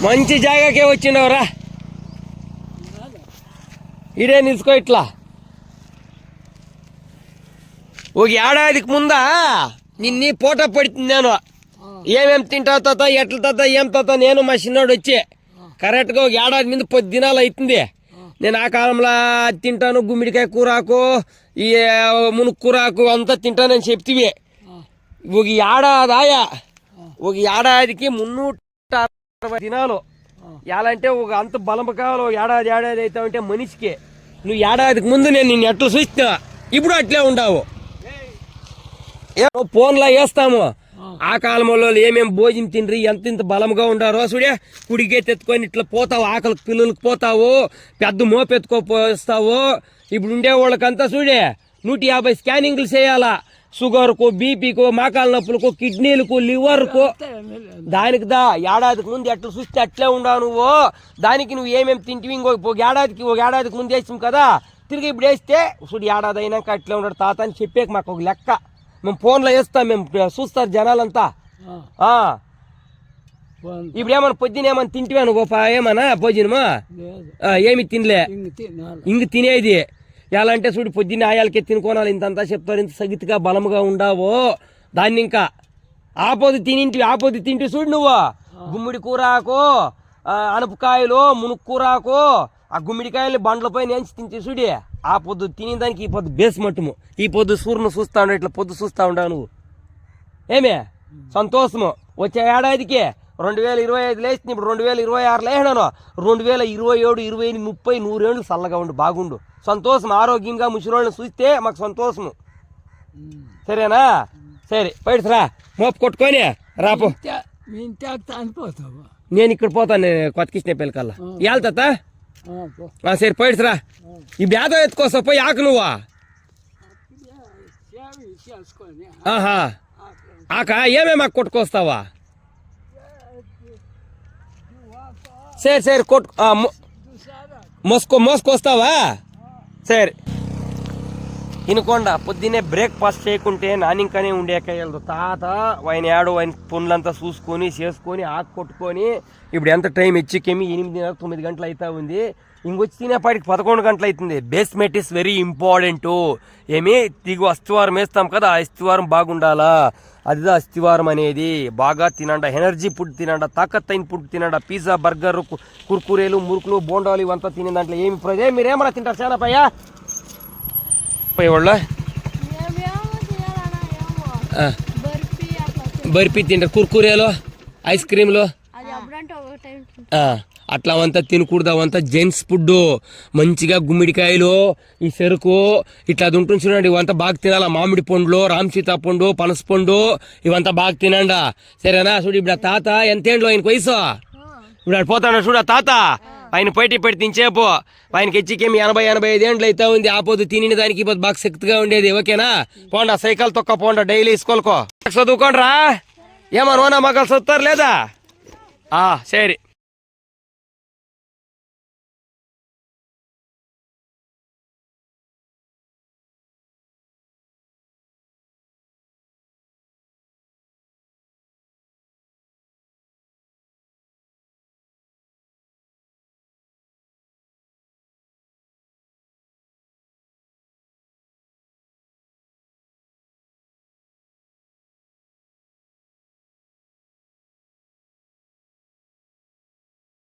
మంచి జాగాకే వచ్చిండవరా. ఇడే నిలుచుకో. ఇట్లా ఒక ఏడాదికి ముందా నిన్ని పోటా పడుతుంది. నేను ఏమేమి తింటావు తాత, ఎట్ల తాత, ఏం తాత, నేను మా చిన్నోడు వచ్చి కరెక్ట్గా ఒక ఏడాది మీద 10 దినాలు అవుతుంది. నేను ఆ కాలంలో తింటాను, గుమ్మిడికాయ కూరాకు, ఈ మునుక్కు కూరాకు అంతా తింటానని చెప్తివి. ఒక ఏడాదికి 360 దినాలు. ఎలా అంటే ఒక అంత బలం కావాలి. ఏడాది అవుతా ఉంటే మనిషికి. నువ్వు ఏడాదికి ముందు నేను నిన్ను ఎట్లా చూస్తా, ఇప్పుడు అట్లే ఉండవు. ఫోన్లో వేస్తాము. ఆ కాలంలో ఏమేమి భోజనం తిండ్రి, ఎంత బలంగా ఉండారో చూడే. కుడికే తెచ్చుకొని ఇట్లా పోతావు, ఆకలికి పిల్లలకి పోతావు, పెద్ద మోపెత్తుకోపోస్తావు. ఇప్పుడు ఉండే వాళ్ళకంతా చూడే 150 స్కానింగ్లు చేయాలా. షుగర్కు, బీపీకు, మోకాళ్ళ నొప్పులకు, కిడ్నీలకు, లివర్కు. దానికి ఏడాదికి ముందు ఎట్లా చూస్తే అట్లే ఉండవు నువ్వు. దానికి నువ్వు ఏమేమి తింటివి ఒక ఏడాదికి ముందు వేసాం కదా, తిరిగి ఇప్పుడు వేస్తే చూడు ఏడాది అయినాక అట్లే ఉన్నాడు తాత అని చెప్పేకి మాకు ఒక లెక్క. మేము ఫోన్లో వేస్తాం, మేము చూస్తారు జనాలంతా. ఇప్పుడు ఏమన్నా పొద్దున ఏమన్నా తింటివా నువ్వు? ఏమన్నా భోజనమా? ఏమి తినలే. ఇంక తినేది ఎలా అంటే చూడు, పొద్దున్న ఆయాలకే తినుకోనాలి, ఇంతంతా చెప్తారు, ఇంత సగితిగా బలముగా ఉండవు. దాన్ని ఇంకా ఆపోది తింటి చూడు నువ్వు. గుమ్మిడి కూరాకు, అనపకాయలు, మునుక్కు కూరాకు, ఆ గుమ్మిడికాయలు బండ్లపై నేంచి తింటే చూడి. ఆ పొద్దు తినేదానికి ఈ పొద్దు బేస్ మట్టుము. ఈ పొద్దు సూర్యును చూస్తా ఉండవు, ఇట్లా పొద్దు చూస్తా ఉండవు నువ్వు. ఏమే సంతోషము. వచ్చే ఏడాదికి 2025 లేచింది, ఇప్పుడు 2026 లేచినాను. 2027, 28, 30, 100 ఏళ్ళు చల్లగా ఉండు, బాగుండు, సంతోషం. ఆరోగ్యంగా ముసలోళ్ళని చూస్తే మాకు సంతోషము. సరేనా? సరే పైడ్స్రా, మోపు కొట్టుకొని రాపో. నేను ఇక్కడ పోతాను, కొత్త కిష్ణ కల్లా వెళ్తా. సరే పైడ్స్రా. ఈ బ్యాధ ఎత్తుకోసా పోయి ఆకు నువ్వా. ఆక ఏమేమి ఆకు కొట్టుకొస్తావా? సరే కొట్టు, మోసుకొస్తావా? సరే ఇనుకోండా. పొద్దున్నే బ్రేక్ఫాస్ట్ చేయకుంటే నానింకనే ఉండేకెళ్ళదు తాత. ఆయన పనులంతా చూసుకొని చేసుకొని ఆకు కొట్టుకొని ఇప్పుడు ఎంత టైం ఇచ్చికేమి 8, 9 గంటలు అవుతా ఉంది. ఇంకొచ్చి తినేపాటికి 11 గంటలు అవుతుంది. Basement is very important. ఏమి దిగు అస్థివారం వేస్తాం కదా, ఆ అస్థివారం బాగుండాలా. అదిదా అస్థివారం అనేది. బాగా తినండ, ఎనర్జీ ఫుడ్ తినండ, తాకత్ అయిన ఫుడ్ తినండ. పిజ్జా, బర్గర్, కుర్కురేలు, మురుకులు, బోండాలు ఇవంతా తినే దాంట్లో ఏమి ప్రయోజనం? మీరేమన్నా తింటారు చాలా పయ్యా వాళ్ళ బర్ఫీ తింటారు, కుర్కురేలు, ఐస్ క్రీమ్లు అట్లా అవంతా తినకూడదు. అవంతా జెంట్స్ ఫుడ్. మంచిగా గుమ్మిడికాయలు, ఈ చెరుకు ఇట్లా అది ఉంటుంది చూడండి, ఇవంతా బాగా తినాలా. మామిడి పండ్లు, రామసీతా పండు, పనస పండు ఇవంతా బాగా తినండా. సరేనా? చూడు ఇప్పుడు ఆ తాత ఎంతేండ్లో ఆయనకు వయసు. ఇప్పుడు ఆడు పోతాడు చూడు ఆ తాత. ఆయన పెట్టి తించేపు ఆయనకి ఎచ్చికేమి 80-85 ఏండ్లు అవుతా ఉంది. ఆపోదు తిని దానికి ఇప్పుడు బాగా శక్తిగా ఉండేది. ఓకేనా? పోండా, సైకిల్ తొక్క పోండా, డైలీ స్కూల్కో చదువుకోండి రా. ఏమన్నా మగలు చదువుతారు లేదా? సరే.